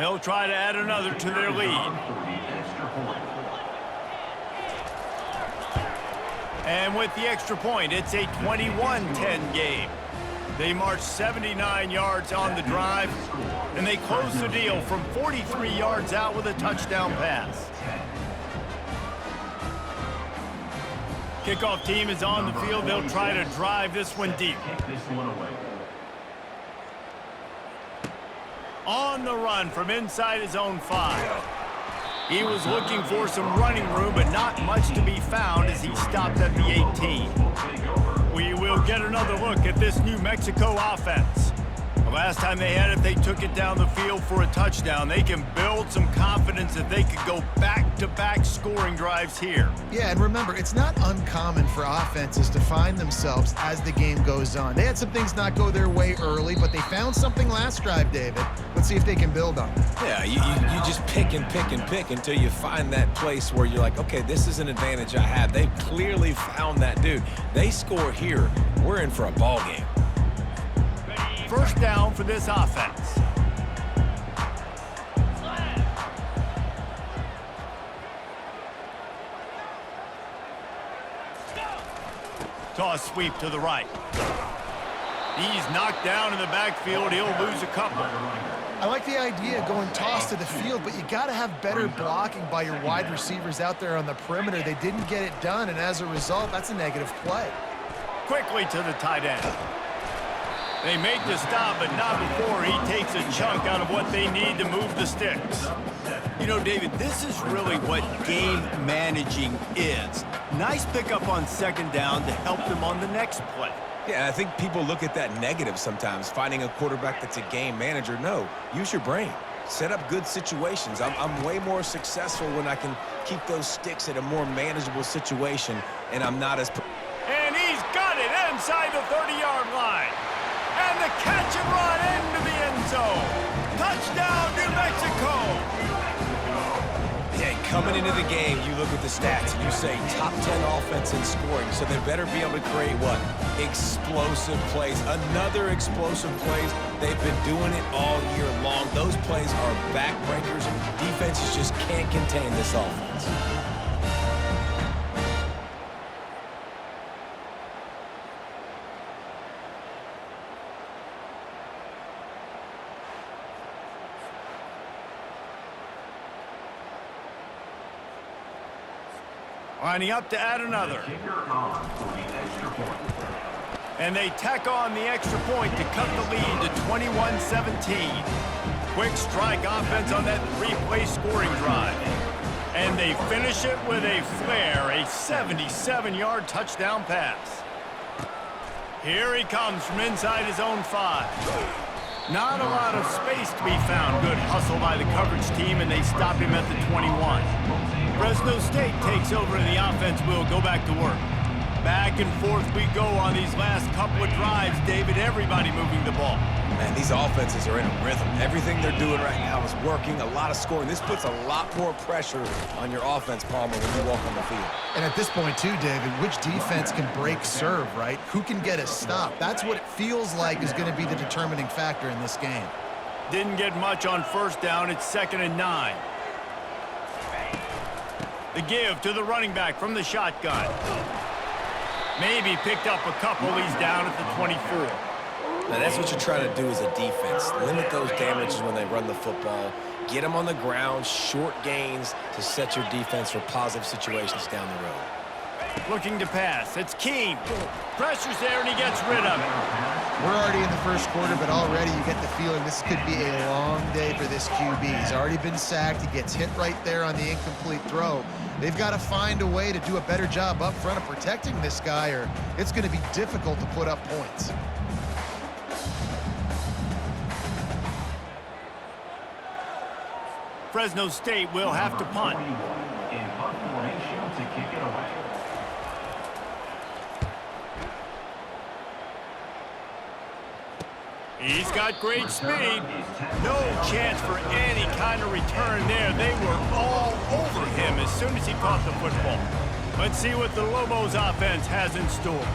They'll try to add another to their lead. And with the extra point, it's a 21-10 game. They marched 79 yards on the drive, and they closed the deal from 43 yards out with a touchdown pass. Kickoff team is on the field. They'll try to drive this one deep. On the run from inside his own 5. He was looking for some running room, but not much to be found as he stopped at the 18. We will get another look at this New Mexico offense. The last time they had it, they took it down the field for a touchdown. They can build some confidence that they could go back-to-back scoring drives here. Yeah, and remember, it's not uncommon for offenses to find themselves as the game goes on. They had some things not go their way early, but they found something last drive, David. Let's see if they can build on it. Yeah, you just pick and pick and pick until you find that place where you're like, okay, this is an advantage I have. They clearly found that, dude. They score here, we're in for a ball game. First down for this offense. Toss sweep to the right. He's knocked down in the backfield. He'll lose a couple. I like the idea of going toss to the field, but you got to have better blocking by your wide receivers out there on the perimeter. They didn't get it done, and as a result, that's a negative play. Quickly to the tight end. They make the stop, but not before he takes a chunk out of what they need to move the sticks. You know, David, this is really what game managing is. Nice pickup on second down to help them on the next play. Yeah, I think people look at that negative sometimes, finding a quarterback that's a game manager. No, use your brain. Set up good situations. I'm way more successful when I can keep those sticks at a more manageable situation, and I'm not as... And he's got it inside the 30-yard line. And the catch and run into the end zone. Touchdown, New Mexico. Yeah, coming into the game, you look at the stats and you say top 10 offense in scoring, so they better be able to create what? Explosive plays. Another explosive plays. They've been doing it all year long. Those plays are backbreakers. Defenses just can't contain this offense. Lining up to add another. And they tack on the extra point to cut the lead to 21-17. Quick strike offense on that three-play scoring drive. And they finish it with a flair, a 77-yard touchdown pass. Here he comes from inside his own 5. Not a lot of space to be found. Good hustle by the coverage team, and they stop him at the 21. Fresno State takes over and the offense will go back to work. Back and forth we go on these last couple of drives, David. Everybody moving the ball. Man, these offenses are in a rhythm. Everything they're doing right now is working. A lot of scoring. This puts a lot more pressure on your offense, Palmer, when you walk on the field. And at this point, too, David, which defense can break serve, right? Who can get a stop? That's what it feels like is going to be the determining factor in this game. Didn't get much on first down. It's 2nd and 9. The give to the running back from the shotgun. Maybe picked up a couple. He's down at the 24. Now, that's what you're trying to do as a defense. Limit those damages when they run the football. Get them on the ground, short gains to set your defense for positive situations down the road. Looking to pass. It's Keene. Pressure's there, and he gets rid of it. We're already in the first quarter, but already you get the feeling this could be a long day for this QB. He's already been sacked. He gets hit right there on the incomplete throw. They've got to find a way to do a better job up front of protecting this guy, or it's going to be difficult to put up points. Fresno State will have to punt. In punt formation to kick it away. He's got great speed. No chance for any kind of return there. They were all over him as soon as he caught the football. Let's see what the Lobos offense has in store.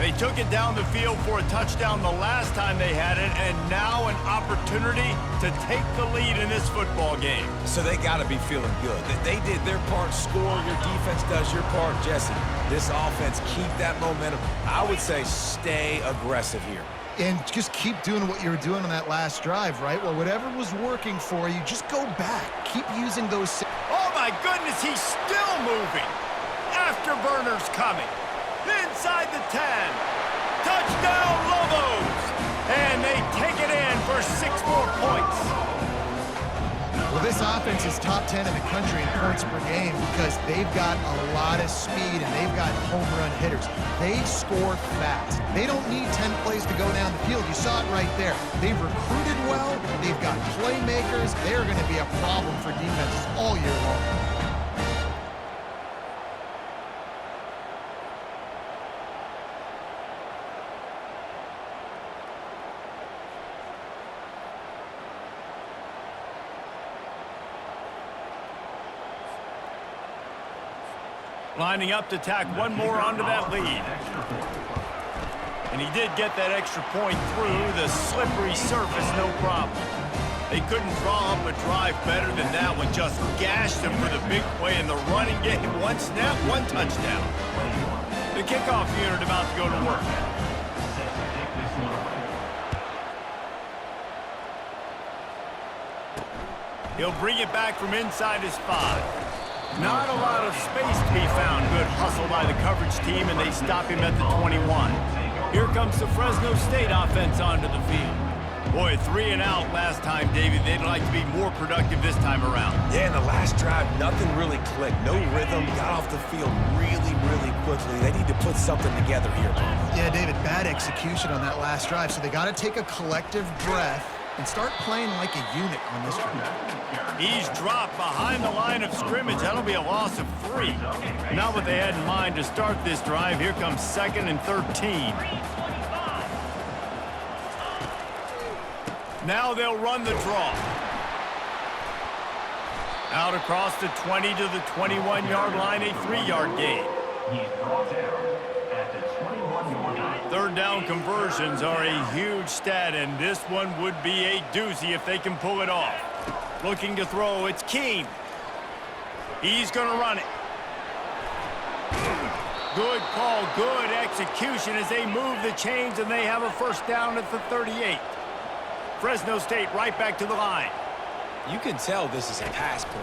They took it down the field for a touchdown the last time they had it, and now an opportunity to take the lead in this football game. So they got to be feeling good. They did their part, score, your defense does your part. Jesse, this offense, keep that momentum. I would say stay aggressive here. And just keep doing what you were doing on that last drive, right? Well, whatever was working for you, just go back. Keep using those. Oh, my goodness, he's still moving. Afterburner's coming. Inside the 10. Touchdown, Lobos! And they take it in for 6 more points. Well, this offense is top 10 in the country in points per game because they've got a lot of speed and they've got home run hitters. They score fast. They don't need 10 plays to go down the field. You saw it right there. They've recruited well. They've got playmakers. They're going to be a problem for defenses all year long. Lining up to tack one more onto that lead. And he did get that extra point through the slippery surface, no problem. They couldn't draw up a drive better than that one. Just gashed them for the big play in the running game. 1 snap, 1 touchdown. The kickoff unit about to go to work. He'll bring it back from inside his 5. Not a lot of space to be found. Good hustle by the coverage team, and they stop him at the 21. Here comes the Fresno State offense onto the field. Boy, 3 and out last time, Davey. They'd like to be more productive this time around. Yeah, in the last drive, nothing really clicked. No rhythm. Got off the field really, really quickly. They need to put something together here. Yeah, David, bad execution on that last drive, so they got to take a collective breath and start playing like a unit on this drive. He's dropped behind the line of scrimmage. That'll be a loss of 3. Not what they had in mind to start this drive. Here comes 2nd and 13. Now they'll run the draw. Out across the 20 to the 21-yard line, a 3-yard gain. He's brought down at the 21-yard line. 3rd down conversions are a huge stat, and this one would be a doozy if they can pull it off. Looking to throw, it's Keene. He's going to run it. Good call, good execution as they move the chains, and they have a 1st down at the 38. Fresno State right back to the line. You can tell this is a pass play.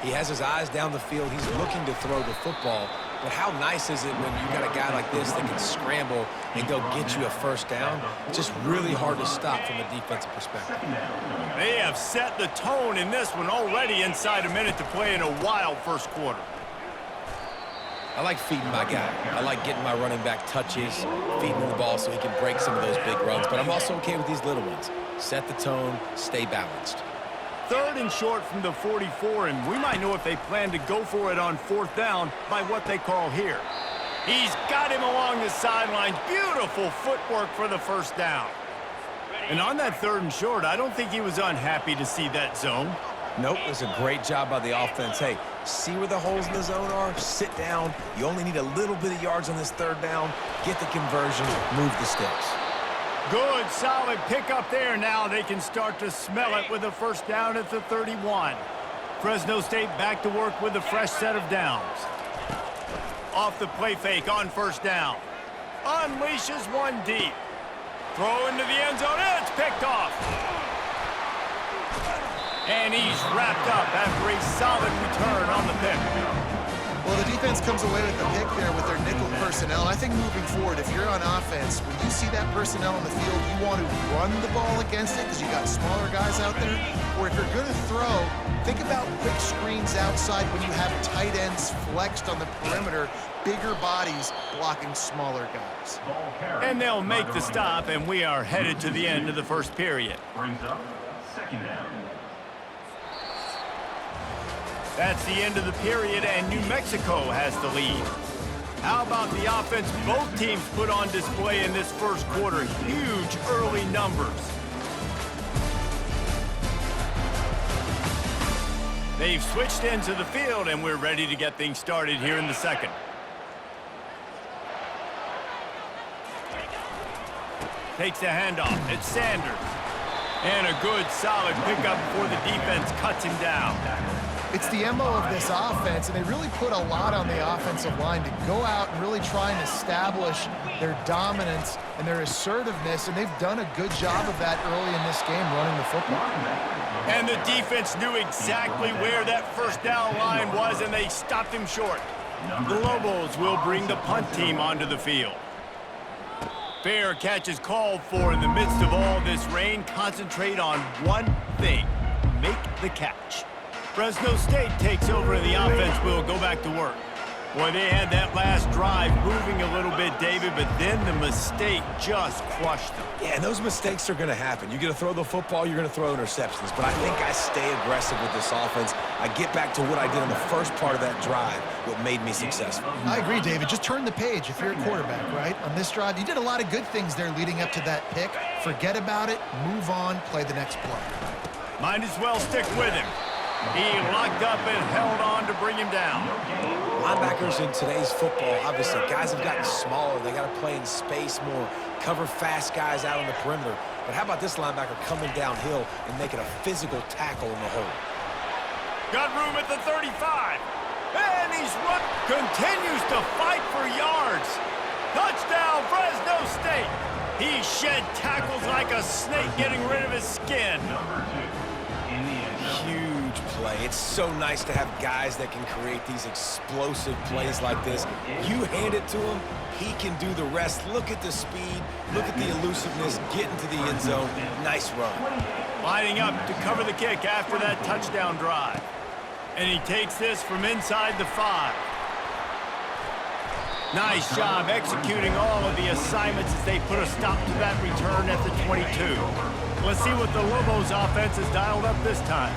He has his eyes down the field. He's looking to throw the football. But how nice is it when you got a guy like this that can scramble and go get you a 1st down? It's just really hard to stop from a defensive perspective. They have set the tone in this one already inside a minute to play in a wild 1st quarter. I like feeding my guy. I like getting my running back touches, feeding him the ball so he can break some of those big runs. But I'm also okay with these little ones. Set the tone, stay balanced. 3rd and short from the 44, and we might know if they plan to go for it on 4th down by what they call here. He's got him along the sidelines. Beautiful footwork for the 1st down. And on that 3rd and short, I don't think he was unhappy to see that zone. Nope, it was a great job by the offense. Hey, see where the holes in the zone are? Sit down. You only need a little bit of yards on this 3rd down. Get the conversion, move the sticks. Good, solid pickup there. Now they can start to smell it with a 1st down at the 31. Fresno State back to work with a fresh set of downs. Off the play fake on 1st down. Unleashes one deep. Throw into the end zone. It's picked off. And he's wrapped up after a solid return on the pick. Well, the defense comes away with the pick there with their nickel personnel. I think moving forward, if you're on offense, when you see that personnel on the field, you want to run the ball against it because you got smaller guys out there. Or if you're going to throw, think about quick screens outside when you have tight ends flexed on the perimeter, bigger bodies blocking smaller guys. And they'll make the stop, and we are headed to the end of the 1st period. Brings up 2nd down. That's the end of the period, and New Mexico has the lead. How about the offense both teams put on display in this 1st quarter? Huge early numbers. They've switched into the field, and we're ready to get things started here in the 2nd. Takes the handoff. It's Sanders. And a good, solid pickup before the defense cuts him down. It's the MO of this offense, and they really put a lot on the offensive line to go out and really try and establish their dominance and their assertiveness, and they've done a good job of that early in this game running the football. And the defense knew exactly where that first down line was, and they stopped him short. The Lobos will bring the punt team onto the field. Fair catch is called for in the midst of all this rain. Concentrate on one thing: make the catch. Fresno State takes over and the offense will go back to work. Boy, they had that last drive moving a little bit, David, but then the mistake just crushed them. Yeah, and those mistakes are going to happen. You're going to throw the football, you're going to throw interceptions. But I think I stay aggressive with this offense. I get back to what I did in the first part of that drive, what made me successful. I agree, David. Just turn the page if you're a quarterback, right? On this drive, you did a lot of good things there leading up to that pick. Forget about it, move on, play the next play. Might as well stick with him. He locked up and held on to bring him down. Linebackers in today's football, obviously, guys have gotten smaller. They got to play in space more, cover fast guys out on the perimeter. But how about this linebacker coming downhill and making a physical tackle in the hole? Got room at the 35. And he's run. Continues to fight for yards. Touchdown, Fresno State. He shed tackles like a snake getting rid of his skin. Huge play. It's so nice to have guys that can create these explosive plays like this. You hand it to him, he can do the rest. Look at the speed, look at the elusiveness, get into the end zone. Nice run. Lining up to cover the kick after that touchdown drive. And he takes this from inside the 5. Nice job executing all of the assignments as they put a stop to that return at the 22. Let's see what the Lobos offense has dialed up this time.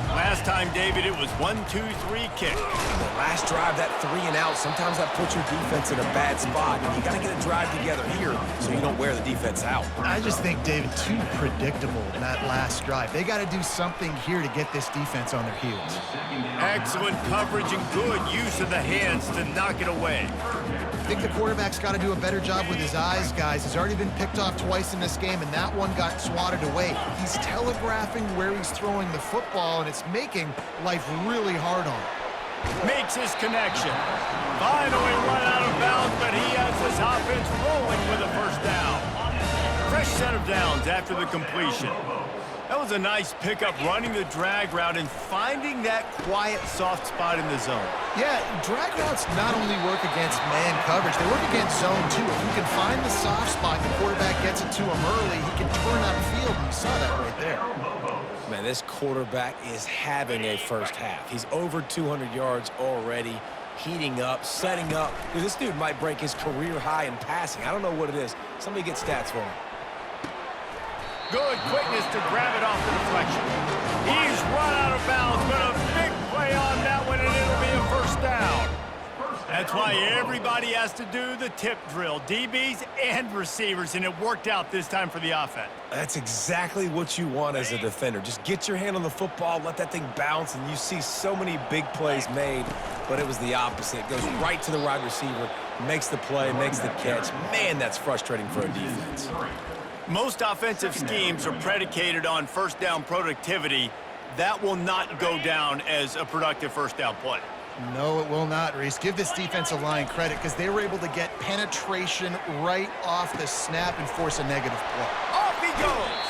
Last time, David, it was 1-2-3 kick. The last drive, that 3 and out, sometimes that puts your defense in a bad spot. And you got to get a drive together here so you don't wear the defense out. I just think, David, too predictable in that last drive. They got to do something here to get this defense on their heels. Excellent coverage and good use of the hands to knock it away. I think the quarterback's got to do a better job with his eyes, guys. He's already been picked off twice in this game, and that one got swatted away. He's telegraphing where he's throwing the football, and it's making life really hard on him. Makes his connection. Finally run out of bounds, but he has this offense rolling with a first down. Fresh set of downs after the completion. That was a nice pickup, running the drag route and finding that quiet, soft spot in the zone. Yeah, drag routes not only work against man coverage, they work against zone too. If you can find the soft spot, the quarterback gets it to him early, he can turn upfield, and you saw that right there. Man, this quarterback is having a first half. He's over 200 yards already, heating up, setting up. Dude, this dude might break his career high in passing. I don't know what it is. Somebody get stats for him. Good quickness to grab it off the deflection. He's run out of bounds, but a big play on that one, and it'll be a first down. That's why everybody has to do the tip drill, DBs and receivers, and it worked out this time for the offense. That's exactly what you want as a defender. Just get your hand on the football, let that thing bounce, and you see so many big plays made, but it was the opposite. It goes right to the wide receiver, makes the play, makes the catch. Man, that's frustrating for a defense. Most offensive schemes are predicated on first down productivity. That will not go down as a productive first down play. No, it will not, Reese. Give this defensive line credit because they were able to get penetration right off the snap and force a negative play. Off he goes.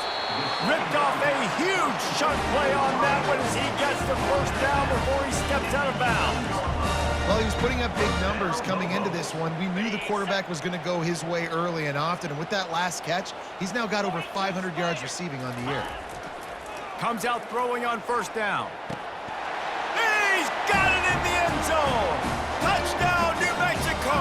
Ripped off a huge chunk play on that one as he gets the first down before he steps out of bounds. Well, he was putting up big numbers coming into this one. We knew the quarterback was going to go his way early and often, and with that last catch, he's now got over 500 yards receiving on the year. Comes out throwing on first down. He's got it in the end zone. Touchdown, New Mexico.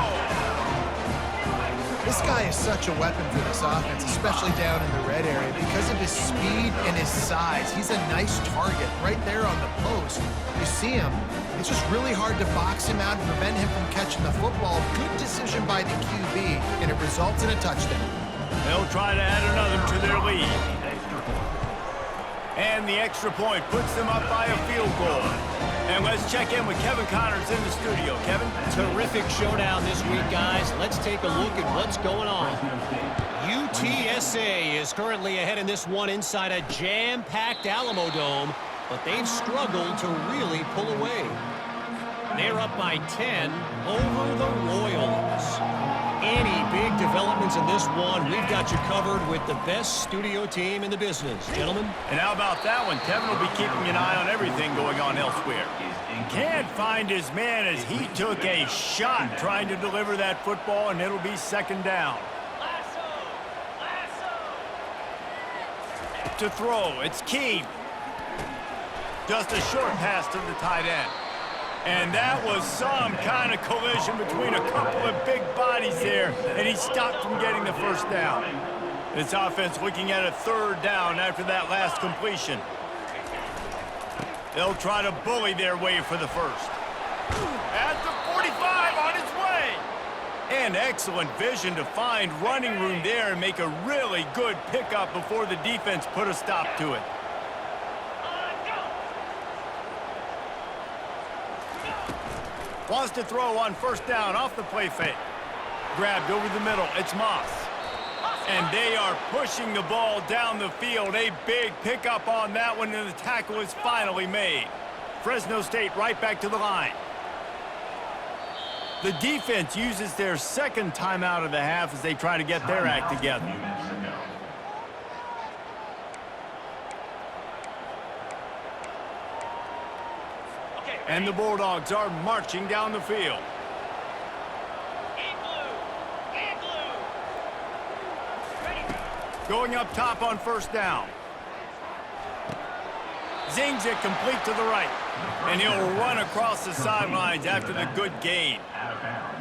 This guy is such a weapon for this offense, especially down in the red area. Because of his speed and his size, he's a nice target right there on the post. You see him. It's just really hard to box him out and prevent him from catching the football. Good decision by the QB, and it results in a touchdown. They'll try to add another to their lead. And the extra point puts them up by a field goal. And let's check in with Kevin Connors in the studio. Kevin? Terrific showdown this week, guys. Let's take a look at what's going on. UTSA is currently ahead in this one inside a jam-packed Alamo Dome, but they've struggled to really pull away. They're up by 10 over the Royals. Any big developments in this one, we've got you covered with the best studio team in the business, gentlemen. And how about that one? Kevin will be keeping an eye on everything going on elsewhere. Can't find his man as he took a shot trying to deliver that football, and it'll be second down. To throw, it's Keith. Just a short pass to the tight end. And that was some kind of collision between a couple of big bodies there, and he stopped from getting the first down. This offense looking at a third down after that last completion. They'll try to bully their way for the first. At the 45 on its way. And excellent vision to find running room there and make a really good pickup before the defense put a stop to it. Wants to throw on first down off the play fake. Grabbed over the middle. It's Moss. And they are pushing the ball down the field. A big pickup on that one, and the tackle is finally made. Fresno State right back to the line. The defense uses their second timeout of the half as they try to get their act together. And the Bulldogs are marching down the field. Going up top on first down. Zings it complete to the right. And he'll run across the sidelines after the good gain.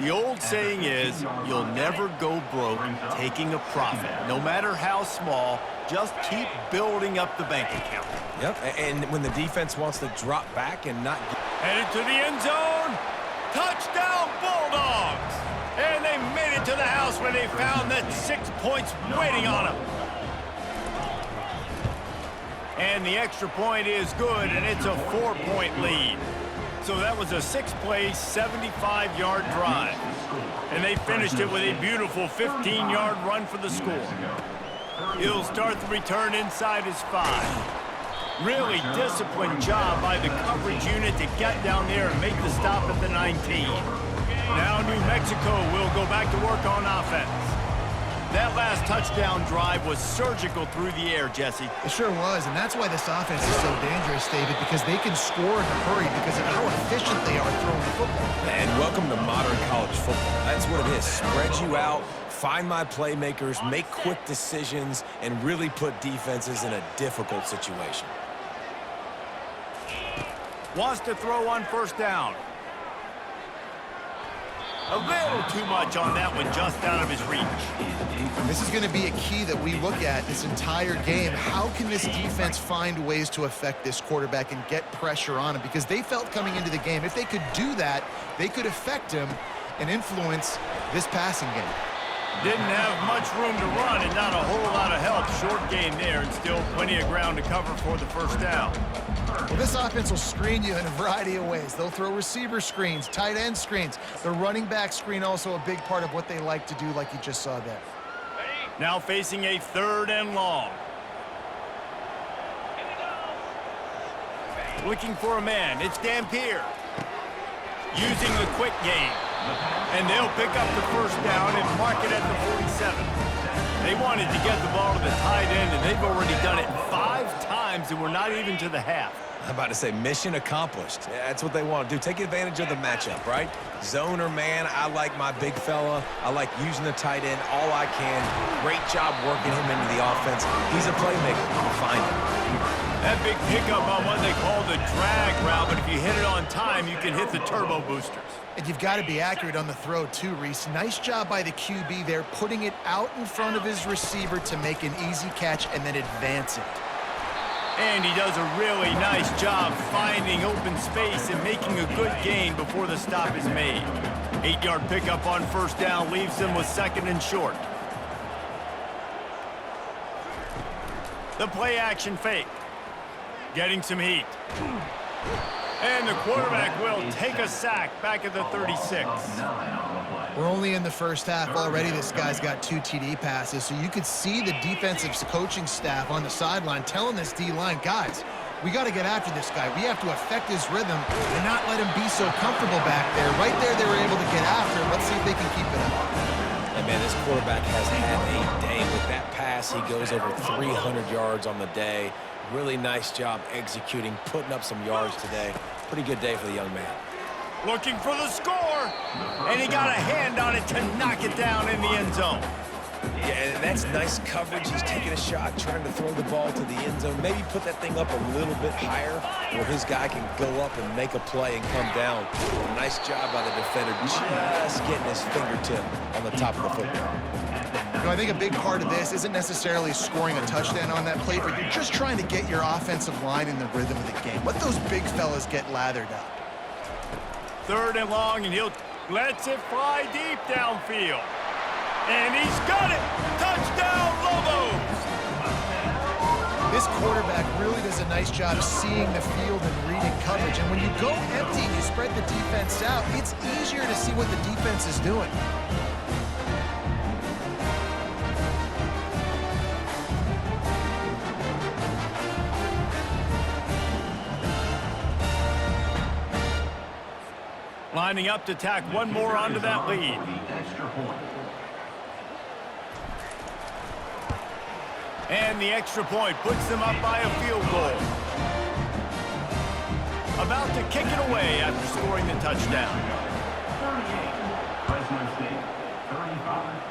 The old saying is, you'll never go broke taking a profit. No matter how small, just keep building up the bank account. Yep, and when the defense wants to drop back and not... Headed to the end zone. Touchdown, Bulldogs! And they made it to the house when they found that 6 points waiting on them. And the extra point is good, and it's a 4-point lead. So that was a 6-play, 75-yard drive. And they finished it with a beautiful 15-yard run for the score. He'll start the return inside his 5. Really disciplined job by the coverage unit to get down there and make the stop at the 19. Now New Mexico will go back to work on offense. That last touchdown drive was surgical through the air, Jesse. It sure was, and that's why this offense is so dangerous, David, because they can score in a hurry because of how efficient they are throwing the football. And welcome to modern college football. That's what it is. Spread you out, find my playmakers, make quick decisions, and really put defenses in a difficult situation. Wants to throw on first down. A little too much on that one, just out of his reach. This is going to be a key that we look at this entire game. How can this defense find ways to affect this quarterback and get pressure on him? Because they felt coming into the game, if they could do that, they could affect him and influence this passing game. Didn't have much room to run and not a whole lot of help. Short gain there and still plenty of ground to cover for the first down. Well, this offense will screen you in a variety of ways. They'll throw receiver screens, tight end screens. The running back screen also a big part of what they like to do, like you just saw there. Now facing a third and long. Looking for a man. It's Dampier. Using the quick game. And they'll pick up the first down and mark it at the 47. They wanted to get the ball to the tight end, and they've already done it 5 times, and we're not even to the half. I'm about to say mission accomplished. That's what they want to do. Take advantage of the matchup, right? Zone or man, I like my big fella. I like using the tight end all I can. Great job working him into the offense. He's a playmaker. Find him. That big pickup on what they call the drag route, but if you hit it on time, you can hit the turbo boosters. And you've got to be accurate on the throw too, Reese. Nice job by the QB there, putting it out in front of his receiver to make an easy catch and then advance it. And he does a really nice job finding open space and making a good gain before the stop is made. 8-yard pickup on first down leaves them with second and short. The play action fake. Getting some heat. And the quarterback will take a sack back at the 36. We're only in the first half already. This guy's got 2 TD passes, so you could see the defensive coaching staff on the sideline telling this D-line, guys, we got to get after this guy. We have to affect his rhythm and not let him be so comfortable back there. Right there, they were able to get after him. Let's see if they can keep it up. And, man, this quarterback has had a day. With that pass, he goes over 300 yards on the day. Really nice job executing, putting up some yards today. Pretty good day for the young man. Looking for the score, and he got a hand on it to knock it down in the end zone. Yeah, and that's nice coverage. He's taking a shot, trying to throw the ball to the end zone. Maybe put that thing up a little bit higher where his guy can go up and make a play and come down. Nice job by the defender just getting his fingertip on the top of the football. You know, I think a big part of this isn't necessarily scoring a touchdown on that play, but you're just trying to get your offensive line in the rhythm of the game. Let those big fellas get lathered up. 3rd and long, and he'll lets it fly deep downfield. And he's got it! Touchdown, Lobos! This quarterback really does a nice job seeing the field and reading coverage. And when you go empty and you spread the defense out, it's easier to see what the defense is doing. Lining up to tack one more onto that lead. And the extra point puts them up by a field goal. About to kick it away after scoring the touchdown. 38, Fresno State, 35.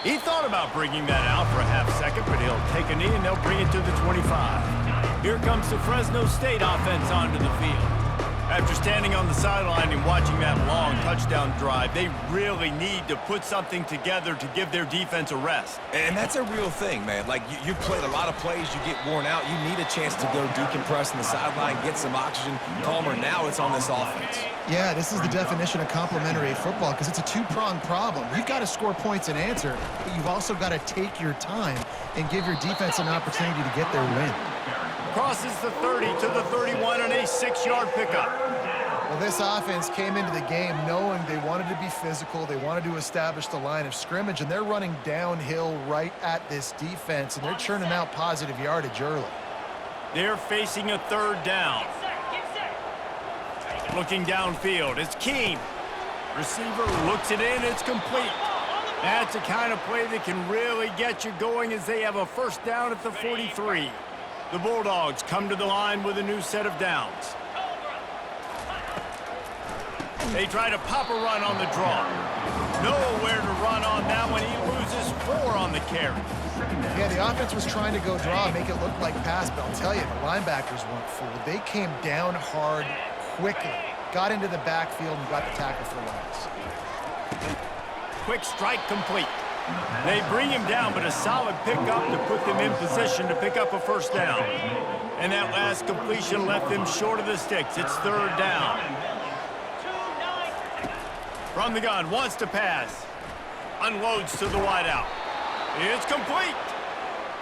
He thought about bringing that out for a half second, but he'll take a knee and they'll bring it to the 25. Here comes the Fresno State offense onto the field. After standing on the sideline and watching that long touchdown drive, they really need to put something together to give their defense a rest. And that's a real thing, man. Like, you played a lot of plays, you get worn out, you need a chance to go decompress on the sideline, get some oxygen. Palmer, now it's on this offense. Yeah, this is the definition of complementary football because it's a two-pronged problem. You've got to score points and answer, but you've also got to take your time and give your defense an opportunity to get their win. Crosses the 30 to the 31 and a 6-yard pickup. Well, this offense came into the game knowing they wanted to be physical, they wanted to establish the line of scrimmage, and they're running downhill right at this defense, and they're churning out positive yardage early. They're facing a 3rd down. Looking downfield, it's Keene. Receiver looks it in, it's complete. That's the kind of play that can really get you going as they have a 1st down at the 43. The Bulldogs come to the line with a new set of downs. They try to pop a run on the draw. Nowhere to run on that one. He loses 4 on the carry. Yeah, the offense was trying to go draw, make it look like pass, but I'll tell you, the linebackers weren't fooled. They came down hard quickly, got into the backfield, and got the tackle for loss. Quick strike complete. They bring him down, but a solid pickup to put them in position to pick up a 1st down. And that last completion left them short of the sticks. It's 3rd down. From the gun, wants to pass. Unloads to the wideout. It's complete.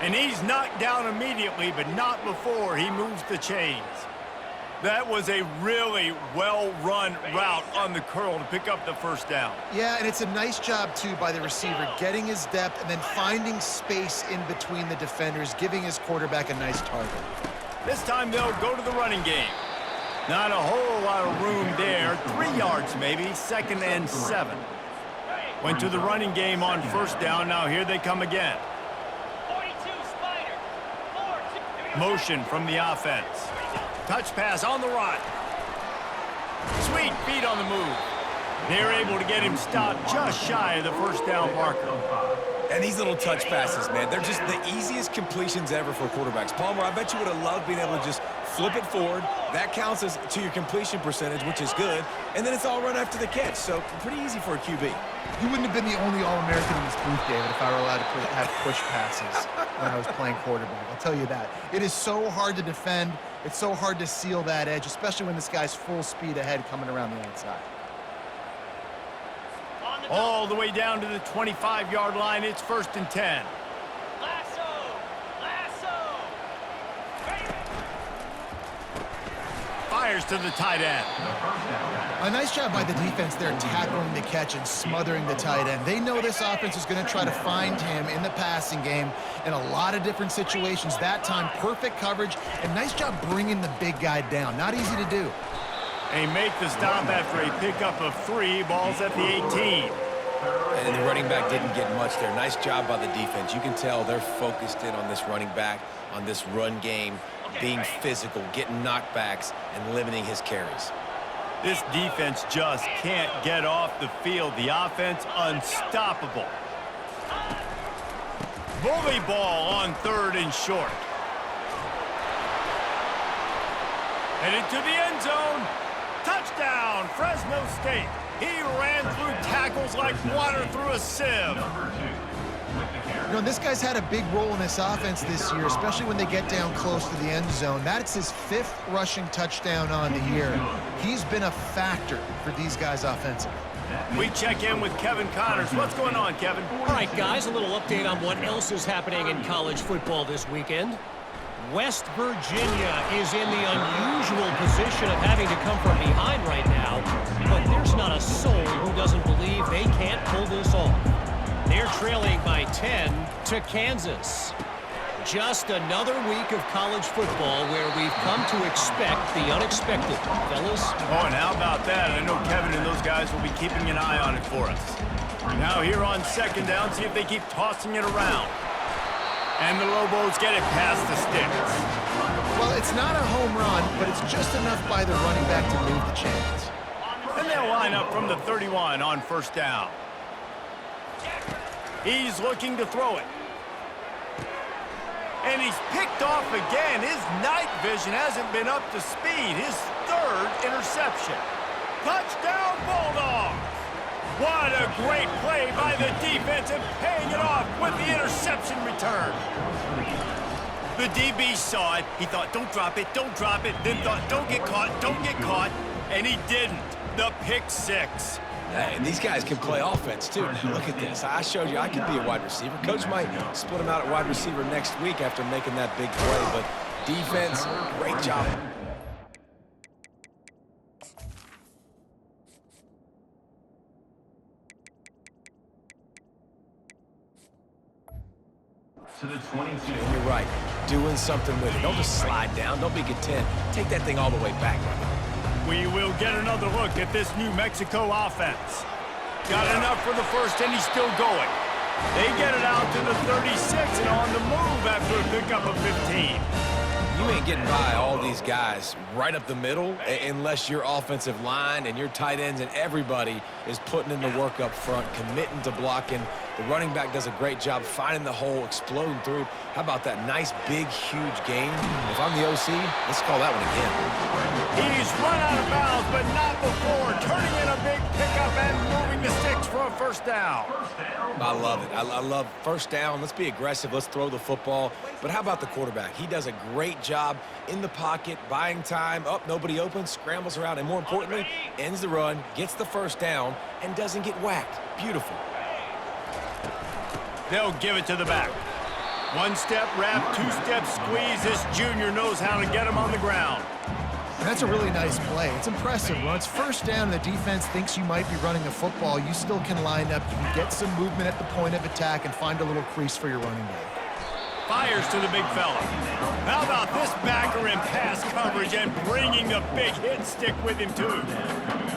And he's knocked down immediately, but not before he moves the chains. That was a really well-run route on the curl to pick up the 1st down. Yeah, and it's a nice job, too, by the receiver, getting his depth and then finding space in between the defenders, giving his quarterback a nice target. This time they'll go to the running game. Not a whole lot of room there. 3 yards maybe, 2nd and 7. Went to the running game on 1st down. Now here they come again. Motion from the offense. Touch pass on the run. Sweet feet on the move. They're able to get him stopped just shy of the 1st down marker. And these little touch passes, man, they're just the easiest completions ever for quarterbacks. Palmer, I bet you would have loved being able to just flip it forward. That counts as to your completion percentage, which is good. And then it's all run after the catch, so pretty easy for a QB. You wouldn't have been the only All-American in this booth, David, if I were allowed to have push passes when I was playing quarterback. I'll tell you that. It is so hard to defend. It's so hard to seal that edge, especially when this guy's full speed ahead coming around the outside. All the way down to the 25-yard line. It's 1st and 10. Fires to the tight end. A nice job by the defense there tackling the catch and smothering the tight end. They know this offense is going to try to find him in the passing game in a lot of different situations. That time, perfect coverage, and nice job bringing the big guy down. Not easy to do. They make the stop after a pickup of 3 balls at the 18. And the running back didn't get much there. Nice job by the defense. You can tell they're focused in on this running back, on this run game, being physical, getting knockbacks, and limiting his carries. This defense just can't get off the field. The offense unstoppable. Bully ball on 3rd and short. Headed to the end zone. Touchdown, Fresno State. He ran through tackles like water through a sieve. You know, this guy's had a big role in this offense this year, especially when they get down close to the end zone. That's his 5th rushing touchdown on the year. He's been a factor for these guys offensively. We check in with Kevin Connors. What's going on, Kevin? All right, guys, a little update on what else is happening in college football this weekend. West Virginia is in the unusual position of having to come from behind right now, but there's not a soul who doesn't believe they can't pull this off. They're trailing by 10 to Kansas. Just another week of college football where we've come to expect the unexpected, fellas. Oh, and how about that? I know Kevin and those guys will be keeping an eye on it for us. Now here on 2nd down, see if they keep tossing it around. And the Lobos get it past the sticks. Well, it's not a home run, but it's just enough by the running back to move the chains. And they'll line up from the 31 on 1st down. He's looking to throw it. And he's picked off again. His night vision hasn't been up to speed. His 3rd interception. Touchdown, Bulldogs! What a great play by the defense and paying it off with the interception return. The DB saw it. He thought, don't drop it, then thought, don't get caught, and he didn't. The pick 6. And these guys can play offense, too. Now, look at this. I showed you I could be a wide receiver. Coach might split him out at wide receiver next week after making that big play, but defense, great job. To the 22. You're right. Doing something with it. Don't just slide down. Don't be content. Take that thing all the way back. We will get another look at this New Mexico offense. Got enough for the 1st, and he's still going. They get it out to the 36 and on the move after a pickup of 15. You ain't getting by all these guys right up the middle unless your offensive line and your tight ends and everybody is putting in the work up front, committing to blocking. The running back does a great job finding the hole, exploding through. How about that nice, big, huge gain? If I'm the OC, let's call that one again. He's run out of bounds, but not before. Turning in a big pickup and moving the sticks for a 1st down. I love it. I love 1st down. Let's be aggressive. Let's throw the football. But how about the quarterback? He does a great job in the pocket, buying time. Up, nobody open, scrambles around, and more importantly, ends the run, gets the 1st down, and doesn't get whacked. Beautiful. They'll give it to the back. 1-step wrap, 2-step squeeze. This junior knows how to get him on the ground. And that's a really nice play. It's impressive. When it's 1st down and the defense thinks you might be running the football, you still can line up. You can get some movement at the point of attack and find a little crease for your running back. Fires to the big fella. How about this backer in pass coverage and bringing the big hit stick with him, too?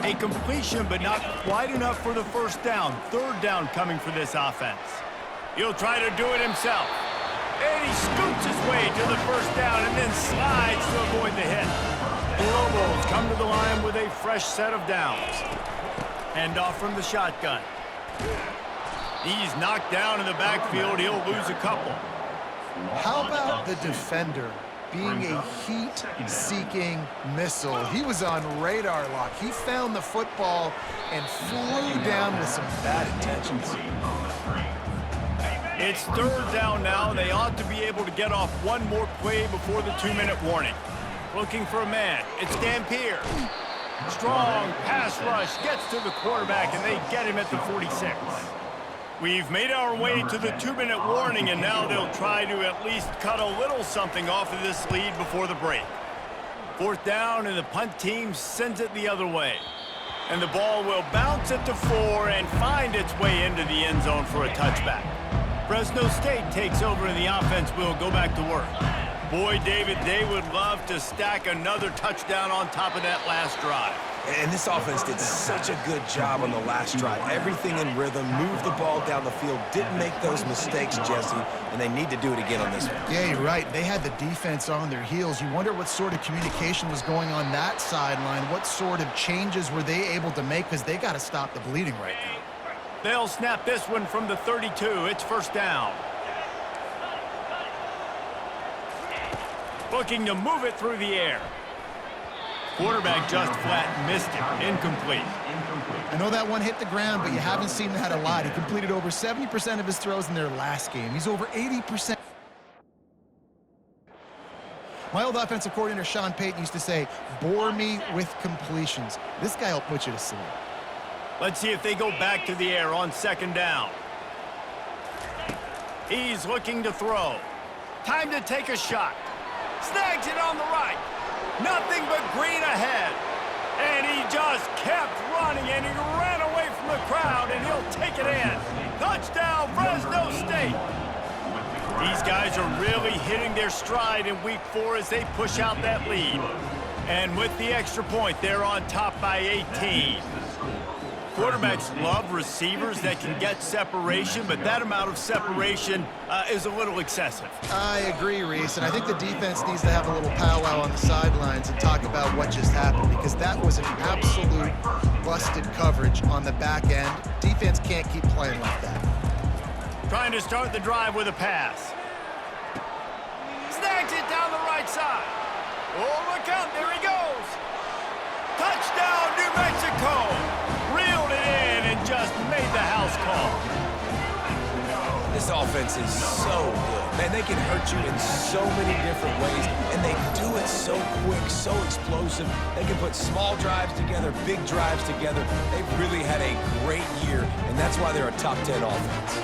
A completion, but not quite enough for the 1st down. 3rd down coming for this offense. He'll try to do it himself. And he scoots his way to the 1st down and then slides to avoid the hit. The Lobos come to the line with a fresh set of downs. Hand off from the shotgun. He's knocked down in the backfield. He'll lose a couple. How about the defender being a heat-seeking missile? He was on radar lock. He found the football and flew down with some bad intentions. It's 3rd down now. They ought to be able to get off one more play before the 2-minute warning. Looking for a man. It's Dampier. Strong pass rush gets to the quarterback, and they get him at the 46. We've made our way to the 2-minute warning, and now they'll try to at least cut a little something off of this lead before the break. 4th down, and the punt team sends it the other way. And the ball will bounce at the 4 and find its way into the end zone for a touchback. Fresno State takes over, and the offense will go back to work. Boy, David, they would love to stack another touchdown on top of that last drive. And this offense did such a good job on the last drive. Everything in rhythm, moved the ball down the field, didn't make those mistakes, Jesse, and they need to do it again on this one. Yeah, you're right. They had the defense on their heels. You wonder what sort of communication was going on that sideline. What sort of changes were they able to make, because they got to stop the bleeding right now. They'll snap this one from the 32. It's 1st down. Looking to move it through the air. Quarterback just flat missed it. Incomplete. I know that one hit the ground, but you haven't seen that a lot. He completed over 70% of his throws in their last game. He's over 80%. My old offensive coordinator, Sean Payton, used to say, bore me with completions. This guy will put you to sleep. Let's see if they go back to the air on 2nd down. He's looking to throw. Time to take a shot. Snags it on the right. Nothing but green ahead. And he just kept running, and he ran away from the crowd, and he'll take it in. Touchdown, Fresno State. These guys are really hitting their stride in week 4 as they push out that lead. And with the extra point, they're on top by 18. Quarterbacks love receivers that can get separation, but that amount of separation is a little excessive. I agree, Reese, and I think the defense needs to have a little powwow on the sidelines and talk about what just happened, because that was an absolute busted coverage on the back end. Defense can't keep playing like that. Trying to start the drive with a pass. Snags it down the right side. Oh, look out, there he goes. Touchdown, New Mexico. Reeled it in and just made the house call. This offense is so good. Man, they can hurt you in so many different ways, and they do it so quick, so explosive. They can put small drives together, big drives together. They've really had a great year, and that's why they're a top 10 offense.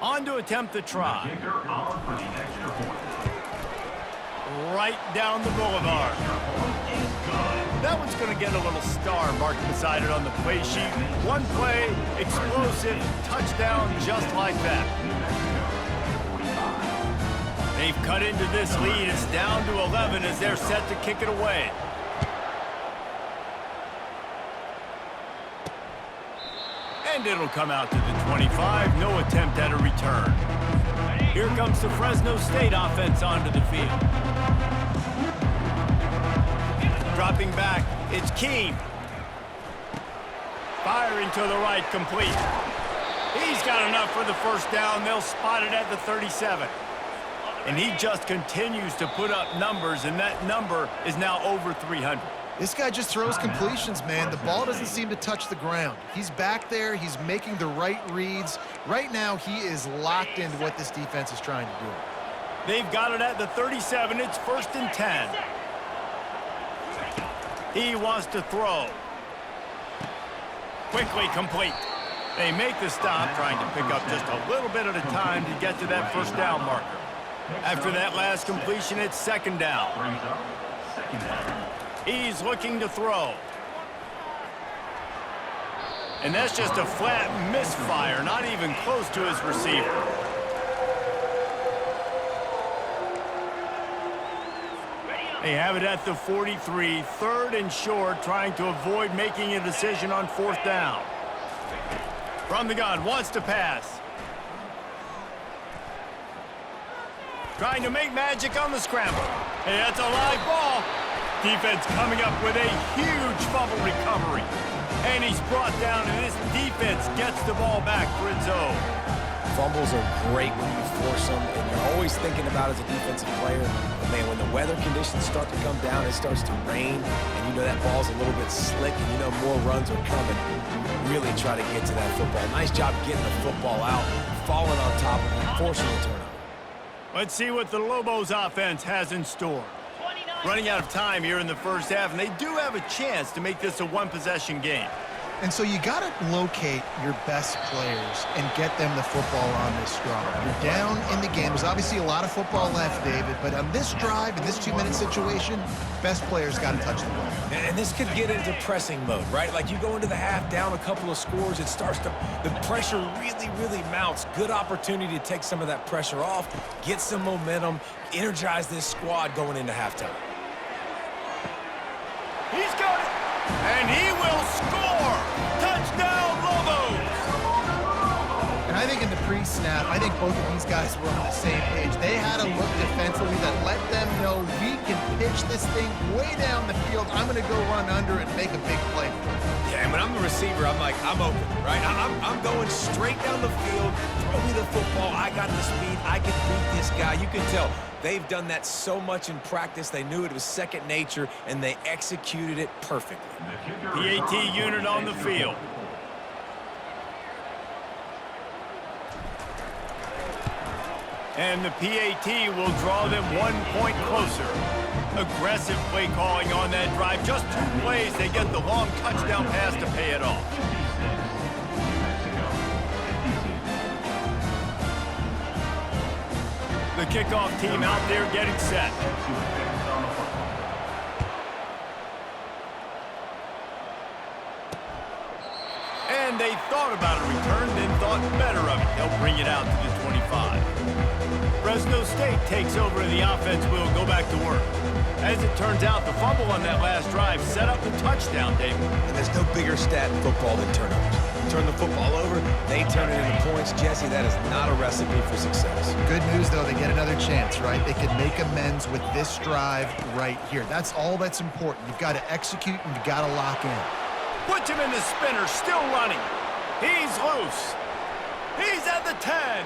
On to attempt the try. Right down the boulevard. That one's going to get a little star marked beside it on the play sheet. One play, explosive, touchdown just like that. They've cut into this lead. It's down to 11 as they're set to kick it away. And it'll come out to the 25. No attempt at a return. Here comes the Fresno State offense onto the field. Dropping back, it's Keene. Firing to the right, complete. He's got enough for the 1st down. They'll spot it at the 37. And he just continues to put up numbers, and that number is now over 300. This guy just throws completions, man. The ball doesn't seem to touch the ground. He's back there. He's making the right reads. Right now, he is locked into what this defense is trying to do. They've got it at the 37. It's 1st and 10. He wants to throw. Quickly complete. They make the stop, trying to pick up just a little bit at a time to get to that 1st down marker. After that last completion, it's 2nd down. He's looking to throw. And that's just a flat misfire, not even close to his receiver. They have it at the 43, 3rd and short, trying to avoid making a decision on 4th down. From the gun, wants to pass. Trying to make magic on the scramble. Hey, that's a live ball. Defense coming up with a huge fumble recovery. And he's brought down, and this defense gets the ball back for its own. Fumbles are great when you force them, and you're always thinking about it as a defensive player. But man, when the weather conditions start to come down, it starts to rain, and you know that ball's a little bit slick, and you know more runs are coming. You really try to get to that football. Nice job getting the football out, falling on top of it, forcing the turnover. Let's see what the Lobos offense has in store. Running out of time here in the first half, and they do have a chance to make this a one-possession game. And so you got to locate your best players and get them the football on this drive. You're down in the game. There's obviously a lot of football left, David, but on this drive, in this 2-minute situation, best players got to touch the ball. And this could get into pressing mode, right? Like you go into the half down a couple of scores, it starts to, the pressure really mounts. Good opportunity to take some of that pressure off, get some momentum, energize this squad going into halftime. He's got it, and he will score! Touchdown, Lobos! And I think in the pre-snap, I think both of these guys were on the same page. They had a look defensively that let them know we can pitch this thing way down the field. I'm going to go run under it and make a big play for it. Yeah, and when I'm the receiver, I'm like, I'm open, right? I'm going straight down the field. Throw me the football. I got the speed. I can beat this guy. You can tell they've done that so much in practice. They knew it was second nature, and they executed it perfectly. PAT unit on the field. And the PAT will draw them 1 point closer. Aggressive play calling on that drive. Just 2 plays, they get the long touchdown pass to pay it off. The kickoff team out there getting set. And they thought about a return, then thought better of it. They'll bring it out to the 25. Fresno State takes over and the offense will go back to work. As it turns out, the fumble on that last drive set up the touchdown, David. And there's no bigger stat in football than turnovers. Turn the football over, they turn it into points. Jesse, that is not a recipe for success. Good news, though, they get another chance, right? They can make amends with this drive right here. That's all that's important. You've got to execute and you've got to lock in. Puts him in the spinner, still running. He's loose. He's at the 10.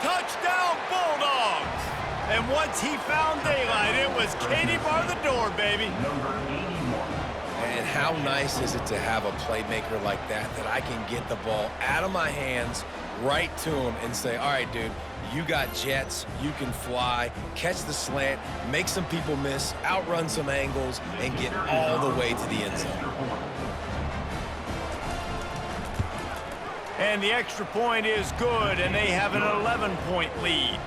Touchdown, Bulldogs. And once he found daylight, it was Katie bar the door, baby. And how nice is it to have a playmaker like that I can get the ball out of my hands right to him and say, all right, dude, you got jets, you can fly, catch the slant, make some people miss, outrun some angles, and get all the way to the end zone. And the extra point is good, and they have an 11-point lead.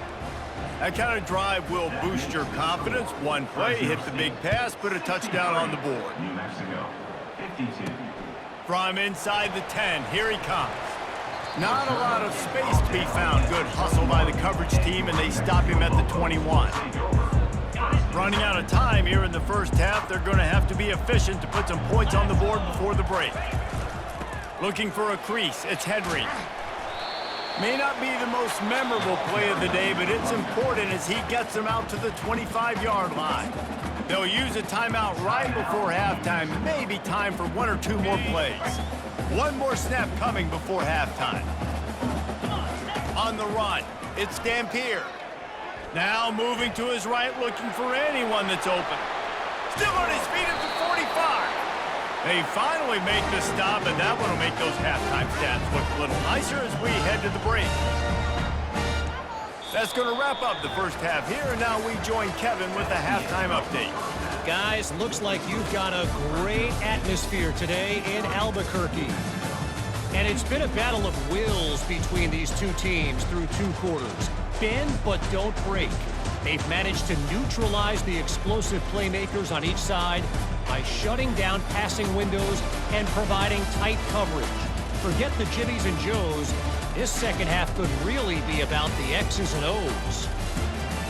That kind of drive will boost your confidence. One play, hit the big pass, put a touchdown on the board. New Mexico, 52. From inside the 10, here he comes. Not a lot of space to be found. Good hustle by the coverage team, and they stop him at the 21. Running out of time here in the first half, they're going to have to be efficient to put some points on the board before the break. Looking for a crease, it's Henry. May not be the most memorable play of the day, but it's important as he gets them out to the 25-yard line. They'll use a timeout right before halftime, maybe time for 1 or 2 more plays. One more snap coming before halftime. On the run, it's Dampier. Now moving to his right, looking for anyone that's open. Still on his feet at the 45. They finally make the stop, and that one will make those halftime stats look a little nicer as we head to the break. That's going to wrap up the first half here, and now we join Kevin with the halftime update. Guys, looks like you've got a great atmosphere today in Albuquerque. And it's been a battle of wills between these two teams through 2 quarters. Bend but don't break. They've managed to neutralize the explosive playmakers on each side by shutting down passing windows and providing tight coverage. Forget the Jimmies and Joes. This second half could really be about the X's and O's.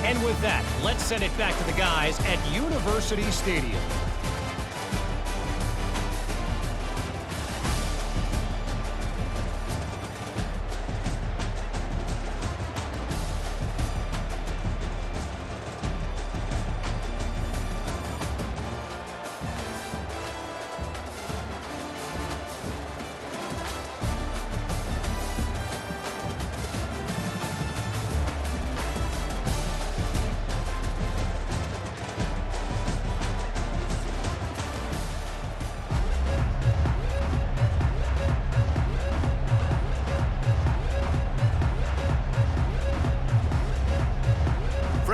And with that, let's send it back to the guys at University Stadium.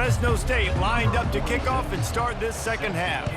Fresno State lined up to kick off and start this second half.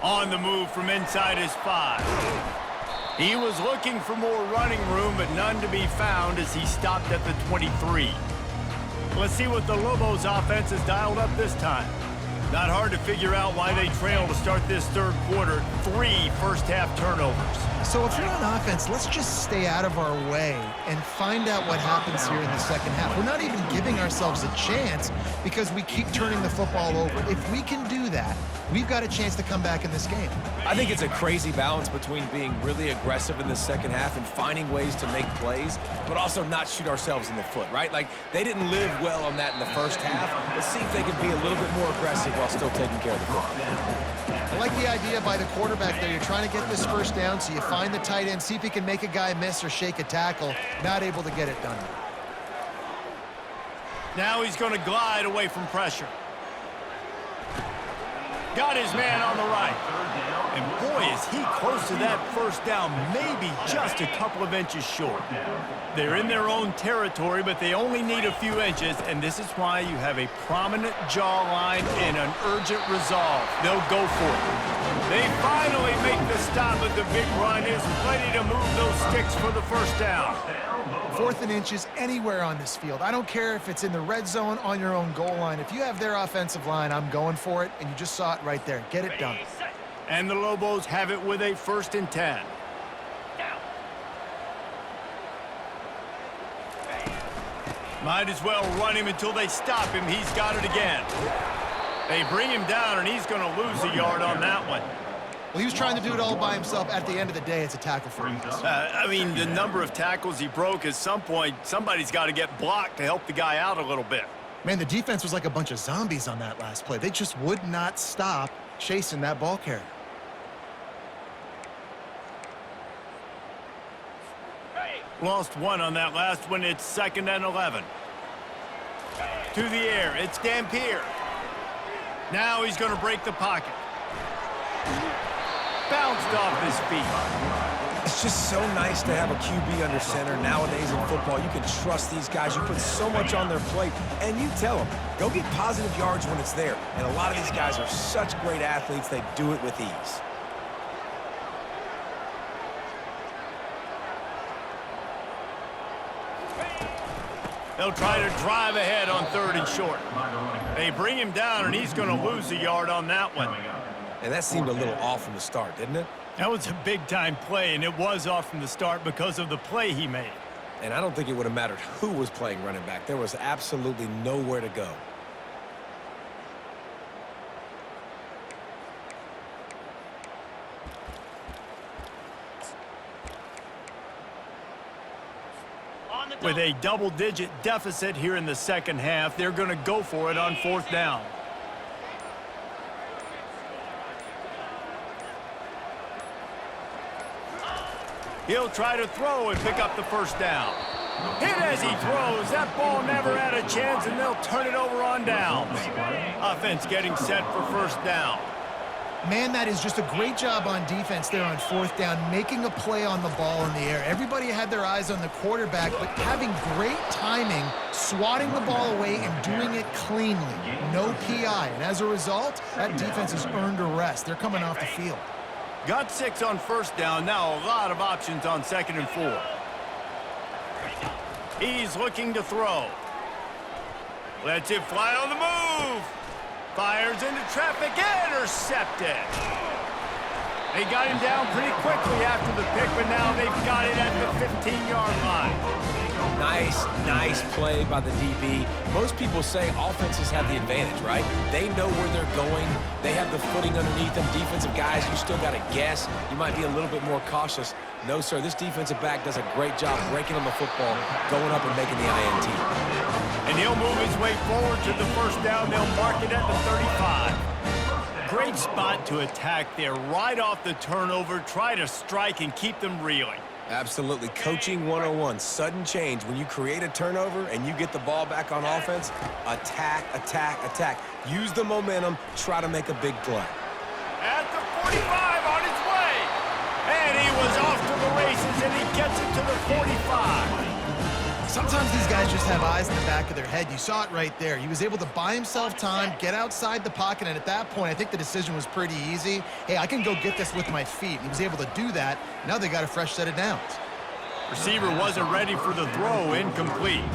On the move from inside his 5. He was looking for more running room, but none to be found as he stopped at the 23. Let's see what the Lobos offense has dialed up this time. Not hard to figure out why they trail to start this third quarter. 3 first-half turnovers. So if you're on offense, let's just stay out of our way and find out what happens here in the second half. We're not even giving ourselves a chance because we keep turning the football over. If we can do that, we've got a chance to come back in this game. I think it's a crazy balance between being really aggressive in the second half and finding ways to make plays, but also not shoot ourselves in the foot, right? Like, they didn't live well on that in the first half. Let's see if they can be a little bit more aggressive while still taking care of the football. I like the idea by the quarterback there. You're trying to get this first down, so you find the tight end, see if he can make a guy miss or shake a tackle. Not able to get it done. Now he's going to glide away from pressure. Got his man on the right. And boy, is he close to that first down, maybe just a couple of inches short. They're in their own territory, but they only need a few inches, and this is why you have a prominent jawline and an urgent resolve. They'll go for it. They finally make the stop, but the big run is plenty to move those sticks for the first down. 4th and inches anywhere on this field. I don't care if it's in the red zone, on your own goal line. If you have their offensive line, I'm going for it, and you just saw it right there. Get it done. And the Lobos have it with a 1st and 10. Might as well run him until they stop him. He's got it again. They bring him down, and he's going to lose a yard on that one. Well, he was trying to do it all by himself. At the end of the day, it's a tackle for him. I mean, the number of tackles he broke, at some point, somebody's got to get blocked to help the guy out a little bit. Man, the defense was like a bunch of zombies on that last play. They just would not stop chasing that ball carrier. Lost 1 on that last one. It's 2nd and 11. To the air. It's Dampier. Now he's going to break the pocket. Bounced off his feet. It's just so nice to have a QB under center. Nowadays in football, you can trust these guys. You put so much on their plate, and you tell them, go get positive yards when it's there. And a lot of these guys are such great athletes, they do it with ease. They'll try to drive ahead on 3rd and short. They bring him down, and he's going to lose a yard on that one. And that seemed a little off from the start, didn't it? That was a big-time play, and it was off from the start because of the play he made. And I don't think it would have mattered who was playing running back. There was absolutely nowhere to go. With a double-digit deficit here in the second half, they're going to go for it on 4th down. He'll try to throw and pick up the first down. Hit as he throws. That ball never had a chance, and they'll turn it over on downs. Offense getting set for 1st down. Man, that is just a great job on defense there on 4th down, making a play on the ball in the air. Everybody had their eyes on the quarterback, but having great timing, swatting the ball away and doing it cleanly. No PI, and as a result, that defense has earned a rest. They're coming off the field. Got 6 on 1st down. Now a lot of options on 2nd and 4. He's looking to throw. Lets it fly on the move. Fires into traffic, intercepted. They got him down pretty quickly after the pick, but now they've got it at the 15-yard line. Nice play by the DB. Most people say offenses have the advantage, right? They know where they're going. They have the footing underneath them. Defensive guys, you still got to guess. You might be a little bit more cautious. No, sir, this defensive back does a great job breaking on the football, going up and making the INT. And he'll move his way forward to the 1st down. They'll mark it at the 35. Great spot to attack there. Right off the turnover, try to strike and keep them reeling. Absolutely. Coaching 101. Sudden change. When you create a turnover and you get the ball back on offense, attack, attack, attack. Use the momentum. Try to make a big play. At the 45 on his way. And he was off to the races, and he gets it to the 45. Sometimes these guys just have eyes in the back of their head. You saw it right there. He was able to buy himself time, get outside the pocket, and at that point, I think the decision was pretty easy. Hey, I can go get this with my feet. He was able to do that. Now they got a fresh set of downs. Receiver wasn't ready for the throw, incomplete.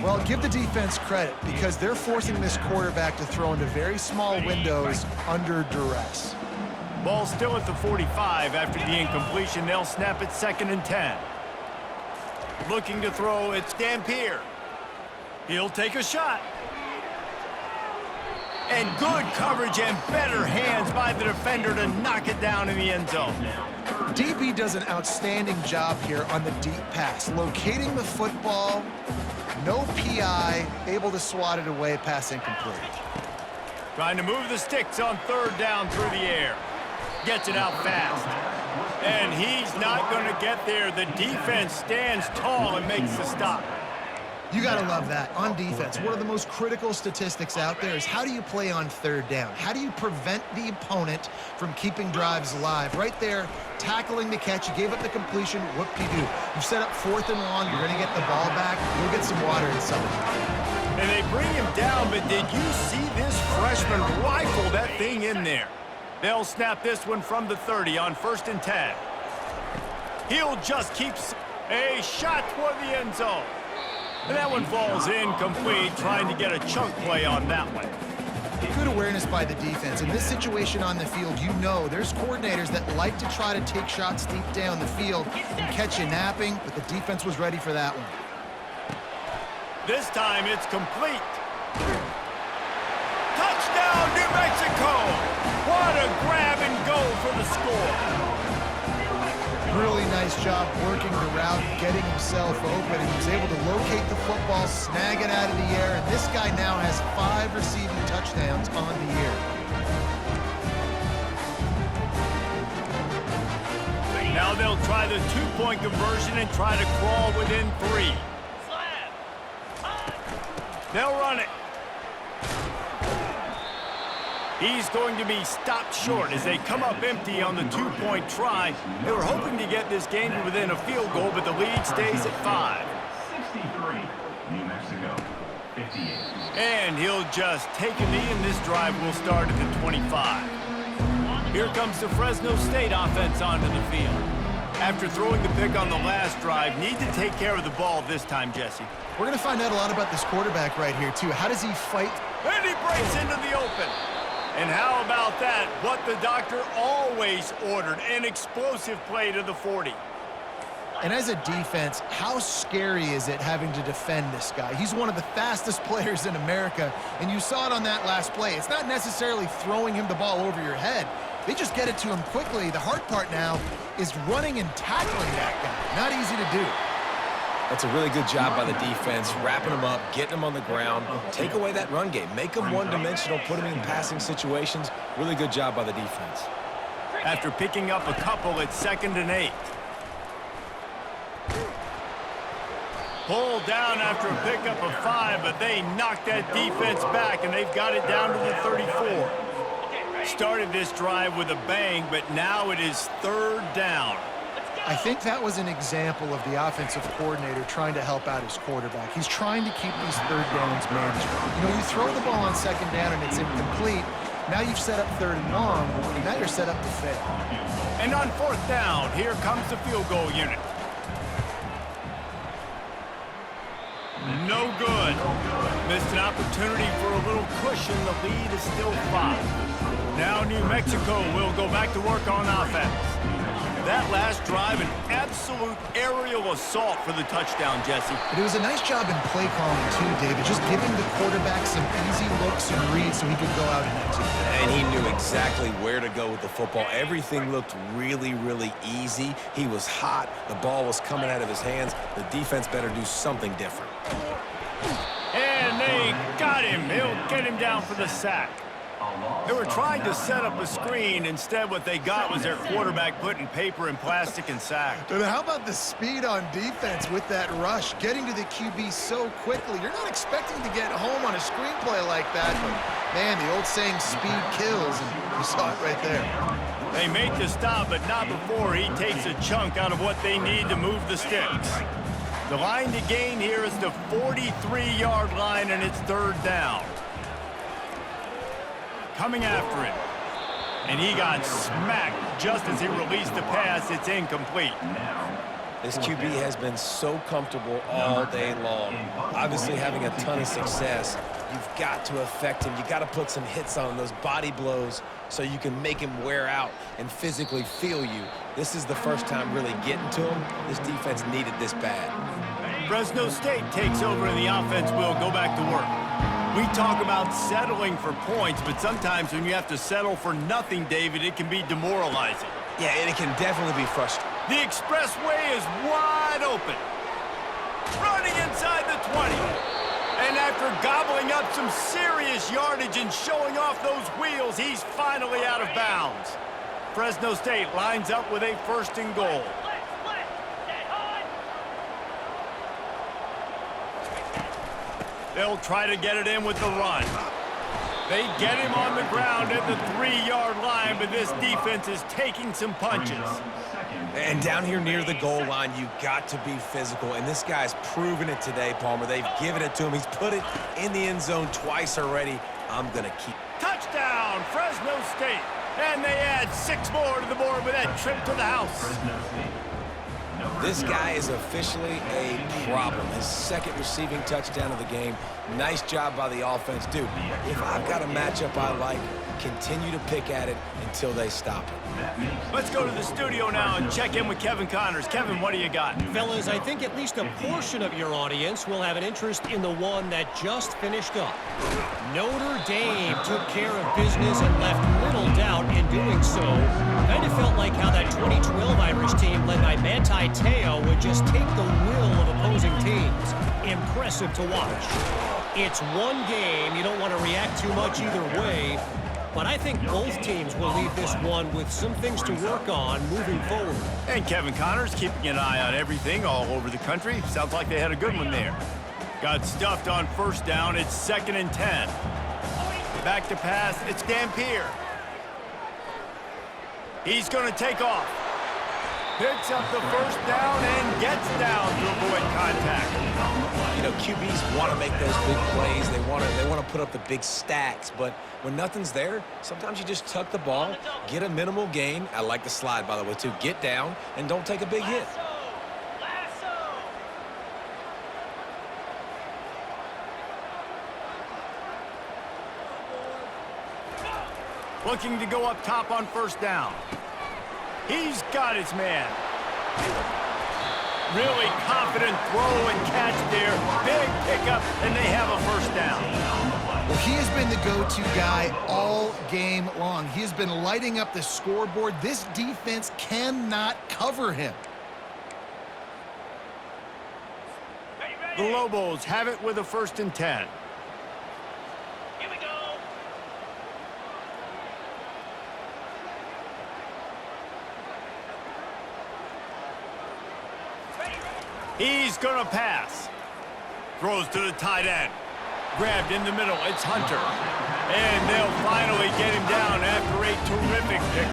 Well, give the defense credit because they're forcing this quarterback to throw into very small windows under duress. Ball still at the 45 after the incompletion. They'll snap it 2nd and 10. Looking to throw, it's Dampier. He'll take a shot. And good coverage and better hands by the defender to knock it down in the end zone. DB does an outstanding job here on the deep pass, locating the football, no PI, able to swat it away, pass incomplete. Trying to move the sticks on 3rd down through the air. Gets it out fast. And he's not going to get there. The defense stands tall and makes the stop. You got to love that. On defense, one of the most critical statistics out there is how do you play on 3rd down? How do you prevent the opponent from keeping drives alive? Right there, tackling the catch. You gave up the completion. What do? You set up 4th and long. You're going to get the ball back. You'll get some water inside. And they bring him down, but did you see this freshman rifle that thing in there? They'll snap this one from the 30 on 1st and 10. He'll just keep a shot toward the end zone. And that one falls incomplete, trying to get a chunk play on that one. Good awareness by the defense. In this situation on the field, you know there's coordinators that like to try to take shots deep down the field and catch you napping, but the defense was ready for that one. This time it's complete. Touchdown, New Mexico! What a grab and go for the score. Really nice job working the route, getting himself open, and he was able to locate the football, snag it out of the air, and this guy now has 5 receiving touchdowns on the year. Now they'll try the 2-point conversion and try to crawl within 3. They'll run it. He's going to be stopped short as they come up empty on the 2-point try. They were hoping to get this game to within a field goal, but the lead stays at 5. 63, New Mexico, 58. And he'll just take a knee, and this drive will start at the 25. Here comes the Fresno State offense onto the field. After throwing the pick on the last drive, need to take care of the ball this time, Jesse. We're going to find out a lot about this quarterback right here, too. How does he fight? And he breaks into the open. And how about that? What the doctor always ordered, an explosive play to the 40. And as a defense, how scary is it having to defend this guy? He's one of the fastest players in America, and you saw it on that last play. It's not necessarily throwing him the ball over your head. They just get it to him quickly. The hard part now is running and tackling that guy. Not easy to do. That's a really good job by the defense, wrapping them up, getting them on the ground, take away that run game, make them one-dimensional, put them in passing situations. Really good job by the defense. After picking up a couple, it's 2nd and 8. Pulled down after a pickup of 5, but they knocked that defense back, and they've got it down to the 34. Started this drive with a bang, but now it is 3rd down. I think that was an example of the offensive coordinator trying to help out his quarterback. He's trying to keep these 3rd downs manageable. You know, you throw the ball on 2nd down and it's incomplete. Now you've set up 3rd and long, and now you're set up to fail. And on 4th down, here comes the field goal unit. No good. Missed an opportunity for a little cushion. The lead is still 5. Now New Mexico will go back to work on offense. That last drive, an absolute aerial assault for the touchdown, Jesse. But it was a nice job in play calling, too, David. Just giving the quarterback some easy looks and reads so he could go out and execute. And he knew exactly where to go with the football. Everything looked really, really easy. He was hot. The ball was coming out of his hands. The defense better do something different. And they got him. He'll get him down for the sack. They were trying to set up a screen. Instead, what they got was their quarterback putting paper and plastic and sacked. And how about the speed on defense with that rush? Getting to the QB so quickly. You're not expecting to get home on a screenplay like that, but, man, the old saying, speed kills, and you saw it right there. They make the stop, but not before he takes a chunk out of what they need to move the sticks. The line to gain here is the 43-yard line, and it's 3rd down. Coming after him. And he got smacked just as he released the pass. It's incomplete. This QB has been so comfortable all day long. Obviously having a ton of success. You've got to affect him. You've got to put some hits on him, those body blows, so you can make him wear out and physically feel you. This is the first time really getting to him. This defense needed this bad. Fresno State takes over and the offense will go back to work. We talk about settling for points, but sometimes when you have to settle for nothing, David, it can be demoralizing. Yeah, and it can definitely be frustrating. The expressway is wide open. Running inside the 20. And after gobbling up some serious yardage and showing off those wheels, he's finally out of bounds. Fresno State lines up with a 1st and goal. They'll try to get it in with the run. They get him on the ground at the 3-yard line, but this defense is taking some punches. And down here near the goal line, you've got to be physical. And this guy's proven it today, Palmer. They've given it to him. He's put it in the end zone twice already. I'm going to keep. Touchdown, Fresno State. And they add 6 more to the board with that trip to the house. This guy is officially a problem. His 2nd receiving touchdown of the game. Nice job by the offense. Dude, if I've got a matchup I like, continue to pick at it until they stop it. Let's go to the studio now and check in with Kevin Connors. Kevin, what do you got? Fellas, I think at least a portion of your audience will have an interest in the one that just finished up. Notre Dame took care of business and left little doubt in doing so. Kind of felt like how that 2012 Irish team led by Manti Te'o would just take the will of opposing teams. Impressive to watch. It's one game. You don't want to react too much either way. But I think both teams will leave this one with some things to work on moving forward. And Kevin Connors keeping an eye on everything all over the country. Sounds like they had a good one there. Got stuffed on 1st down. It's 2nd and 10. Back to pass. It's Dampier. He's going to take off. Picks up the 1st down and gets down to avoid contact. You know, QBs want to make those big plays. They want to put up the big stacks. But when nothing's there, sometimes you just tuck the ball, get a minimal gain. I like the slide, by the way, too. Get down and don't take a big hit. Looking to go up top on 1st down. He's got his man. Really confident throw and catch there. Big pickup, and they have a 1st down. Well, he has been the go-to guy all game long. He has been lighting up the scoreboard. This defense cannot cover him. The Lobos have it with a 1st and 10. He's going to pass. Throws to the tight end. Grabbed in the middle. It's Hunter. And they'll finally get him down after a terrific pick.